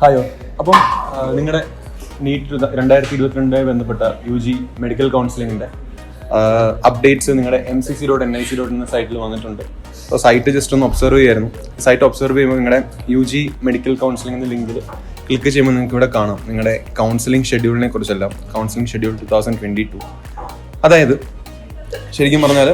ഹായോ. അപ്പം നിങ്ങളുടെ നീറ്റ് 2022 ബന്ധപ്പെട്ട UG മെഡിക്കൽ കൗൺസിലിങ്ങിൻ്റെ അപ്ഡേറ്റ്സ് നിങ്ങളുടെ MCC.NIC എന്ന സൈറ്റിൽ വന്നിട്ടുണ്ട്. അപ്പോൾ സൈറ്റ് ജസ്റ്റ് ഒന്ന് ഒബ്സർവ് ചെയ്യായിരുന്നു. സൈറ്റ് ഒബ്സർവ് ചെയ്യുമ്പോൾ നിങ്ങളുടെ UG മെഡിക്കൽ കൗൺസിലിംഗ് എന്ന ലിങ്കിൽ ക്ലിക്ക് ചെയ്യുമ്പോൾ നിങ്ങൾക്ക് ഇവിടെ കാണാം നിങ്ങളുടെ കൗൺസിലിംഗ് ഷെഡ്യൂളിനെ കുറിച്ചെല്ലാം. Counselling schedule 2022. അതായത് ശരിക്കും പറഞ്ഞാൽ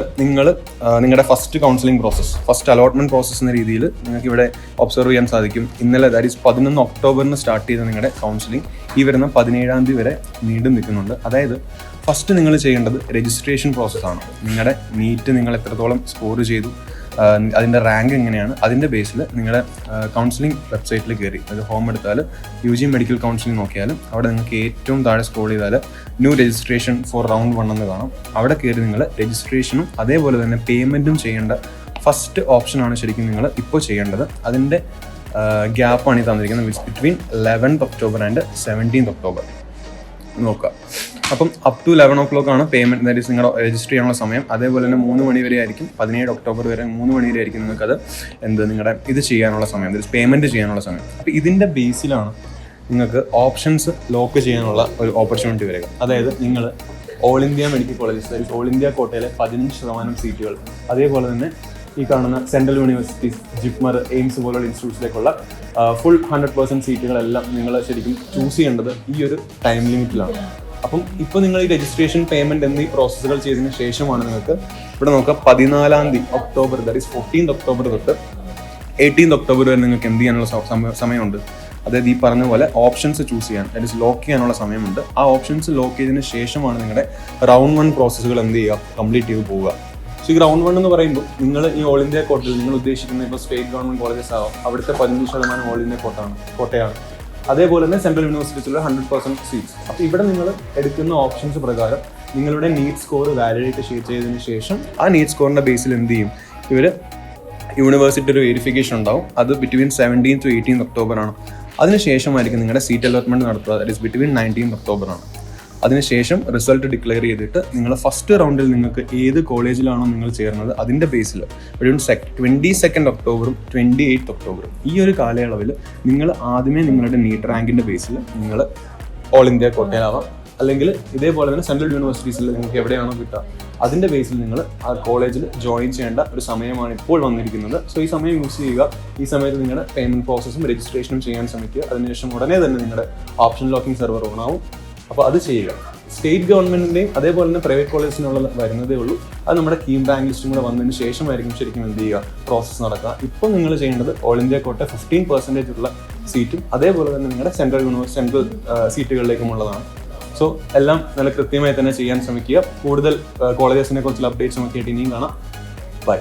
നിങ്ങളുടെ first counselling process, first allotment process എന്ന രീതിയിൽ നിങ്ങൾക്ക് ഇവിടെ ഒബ്സർവ് ചെയ്യാൻ സാധിക്കും. ഇന്നലെ ദാറ്റ് ഈസ് 11 ഒക്ടോബറിന് സ്റ്റാർട്ട് ചെയ്ത നിങ്ങളുടെ കൗൺസിലിംഗ് ഈ വരുന്ന 17-ാം തീയതി വരെ നീണ്ടു നിൽക്കുന്നുണ്ട്. അതായത് ഫസ്റ്റ് നിങ്ങൾ ചെയ്യേണ്ടത് രജിസ്ട്രേഷൻ പ്രോസസ്സാണ്. നിങ്ങളുടെ നീറ്റ് നിങ്ങൾ എത്രത്തോളം സ്കോർ ചെയ്തു, അതിൻ്റെ റാങ്ക് എങ്ങനെയാണ്, അതിൻ്റെ ബേസിൽ നിങ്ങളുടെ കൗൺസിലിംഗ് വെബ്സൈറ്റിൽ കയറി, അത് ഹോം എടുത്താൽ UG മെഡിക്കൽ കൗൺസിലിംഗ് നോക്കിയാലും അവിടെ നിങ്ങൾക്ക് ഏറ്റവും താഴെ സ്ക്രോൾ ചെയ്താൽ ന്യൂ രജിസ്ട്രേഷൻ ഫോർ റൗണ്ട് 1 എന്ന് കാണാം. അവിടെ കയറി നിങ്ങൾ രജിസ്ട്രേഷനും അതേപോലെ തന്നെ പേയ്മെൻറ്റും ചെയ്യേണ്ട ഫസ്റ്റ് ഓപ്ഷനാണ് ശരിക്കും നിങ്ങൾ ഇപ്പോൾ ചെയ്യേണ്ടത്. അതിൻ്റെ ഗ്യാപ്പാണ് ഈ തന്നിരിക്കുന്നത്, between 11th October and 17th October നോക്കുക. അപ്പം അപ് ടു 11 o'clock ആണ് പേയ്മെൻറ്റ്, ദാറ്റ് ഈസ് നിങ്ങൾ രജിസ്റ്റർ ചെയ്യാനുള്ള സമയം. അതേപോലെ തന്നെ 3 മണി വരെ ആയിരിക്കും, 17 October വരെ 3 മണി വരെ ആയിരിക്കും നിങ്ങൾക്കത് നിങ്ങളുടെ ഇത് ചെയ്യാനുള്ള സമയം, ദാറ്റ് ഈസ് പേയ്മെൻറ്റ് ചെയ്യാനുള്ള സമയം. അപ്പോൾ ഇതിൻ്റെ ബേസിലാണ് നിങ്ങൾക്ക് ഓപ്ഷൻസ് ലോക്ക് ചെയ്യാനുള്ള ഒരു ഓപ്പർച്യൂണിറ്റി വരിക. അതായത് നിങ്ങൾ all India medical colleges, that is all India കോട്ടയിലെ 15% സീറ്റുകൾ, അതേപോലെ തന്നെ ഈ കാണുന്ന സെൻട്രൽ യൂണിവേഴ്സിറ്റീസ്, JIPMER, AIIMS പോലുള്ള ഇൻസ്റ്റിറ്റ്യൂട്ട്സിലേക്കുള്ള ഫുൾ 100% സീറ്റുകളെല്ലാം നിങ്ങൾ ശരിക്കും ചൂസ് ചെയ്യേണ്ടത് ഈ ഒരു ടൈം ലിമിറ്റിലാണ്. അപ്പം ഇപ്പോൾ നിങ്ങൾ ഈ രജിസ്ട്രേഷൻ, പേയ്മെൻറ്റ് എന്നീ പ്രോസസ്സുകൾ ചെയ്തതിന് ശേഷമാണ് നിങ്ങൾക്ക് ഇവിടെ നോക്കുക 14-ാം തീയതി October, that is 14th October തൊട്ട് 18th October വരെ നിങ്ങൾക്ക് എന്ത് ചെയ്യാനുള്ള സമയമുണ്ട്. അതായത് ഈ പറഞ്ഞ പോലെ ഓപ്ഷൻസ് ചൂസ് ചെയ്യാൻ, ദാറ്റ് ഈസ് ലോക്ക് ചെയ്യാനുള്ള സമയമുണ്ട്. ആ ഓപ്ഷൻസ് ലോക്ക് ചെയ്തതിന് ശേഷമാണ് നിങ്ങളുടെ റൗണ്ട് 1 പ്രോസസ്സുകൾ എന്ത് ചെയ്യുക, കംപ്ലീറ്റ് ചെയ്ത് പോവുക. സോ ഈ റൗണ്ട് 1 എന്ന് പറയുമ്പോൾ നിങ്ങൾ ഈ ഓൾ ഇന്ത്യ കോട്ടയിൽ നിങ്ങൾ ഉദ്ദേശിക്കുന്ന ഇപ്പോൾ സ്റ്റേറ്റ് ഗവൺമെൻറ് കോളേജസ് ആവാം, അവിടുത്തെ 15% ഓൾ ഇന്ത്യ കോട്ടയാണ്. അതേപോലെ തന്നെ സെൻട്രൽ യൂണിവേഴ്സിറ്റീസിലുള്ള 100% സീറ്റ്സ്. അപ്പോൾ ഇവിടെ നിങ്ങൾ എടുക്കുന്ന ഓപ്ഷൻസ് പ്രകാരം നിങ്ങളുടെ നീറ്റ് സ്കോർ വാലിഡേറ്റ് ചെയ്തതിന് ശേഷം ആ നീറ്റ് സ്കോറിൻ്റെ ബേസിൽ എന്ത് ചെയ്യും, ഇവർ യൂണിവേഴ്സിറ്റി ഒരു വെരിഫിക്കേഷൻ ഉണ്ടാവും. അത് between 17th to 18th October ആണ്. അതിനുശേഷമായിരിക്കും നിങ്ങളുടെ സീറ്റ് അലോട്ട്മെൻറ്റ് നടത്തുക, that is between 19th October ആണ്. അതിനുശേഷം റിസൾട്ട് ഡിക്ലെയർ ചെയ്തിട്ട് നിങ്ങൾ ഫസ്റ്റ് റൗണ്ടിൽ നിങ്ങൾക്ക് ഏത് കോളേജിലാണോ നിങ്ങൾ ചേർന്നത് അതിൻ്റെ ബേസിൽ between 22nd October 28th October ഈ ഒരു കാലയളവിൽ നിങ്ങൾ ആദ്യമേ നിങ്ങളുടെ നീറ്റ് റാങ്കിൻ്റെ ബേസിൽ നിങ്ങൾ ഓൾ ഇന്ത്യ കോട്ടയിലാവാം, അല്ലെങ്കിൽ ഇതേപോലെ തന്നെ സെൻട്രൽ യൂണിവേഴ്സിറ്റീസിൽ നിങ്ങൾക്ക് എവിടെയാണോ കിട്ടുക അതിൻ്റെ ബേസിൽ നിങ്ങൾ ആ കോളേജിൽ ജോയിൻ ചെയ്യേണ്ട ഒരു സമയമാണ് ഇപ്പോൾ വന്നിരിക്കുന്നത്. സോ ഈ സമയം യൂസ് ചെയ്യുക. ഈ സമയത്ത് നിങ്ങളുടെ പേയ്മെൻറ്റ് പ്രോസസ്സും രജിസ്ട്രേഷനും ചെയ്യാൻ ശ്രമിക്കുക. അതിനുശേഷം ഉടനെ തന്നെ നിങ്ങളുടെ ഓപ്ഷൻ ലോക്കിംഗ് സെർവർ ഓൺ ആവും. അപ്പോൾ അത് ചെയ്യുക. സ്റ്റേറ്റ് ഗവൺമെൻറ്റിൻ്റെയും അതേപോലെ തന്നെ പ്രൈവറ്റ് കോളേജിനുള്ള വരുന്നതേ ഉള്ളൂ. അത് നമ്മുടെ കീം റാങ്ക് ലിസ്റ്റും കൂടെ വന്നതിന് ശേഷമായിരിക്കും ശരിക്കും എന്ത് ചെയ്യുക, പ്രോസസ്സ് നടക്കുക. ഇപ്പോൾ നിങ്ങൾ ചെയ്യേണ്ടത് ഓൾ ഇന്ത്യ കോട്ട 15% ഉള്ള സീറ്റും അതേപോലെ തന്നെ നിങ്ങളുടെ സെൻട്രൽ സീറ്റുകളിലേക്കുമുള്ളതാണ്. സോ എല്ലാം നല്ല കൃത്യമായി തന്നെ ചെയ്യാൻ ശ്രമിക്കുക. കൂടുതൽ കോളേജസിനെ കുറിച്ചുള്ള അപ്ഡേറ്റ്സ് നമുക്ക് ആയിട്ട് ഇനിയും കാണാം. ബൈ.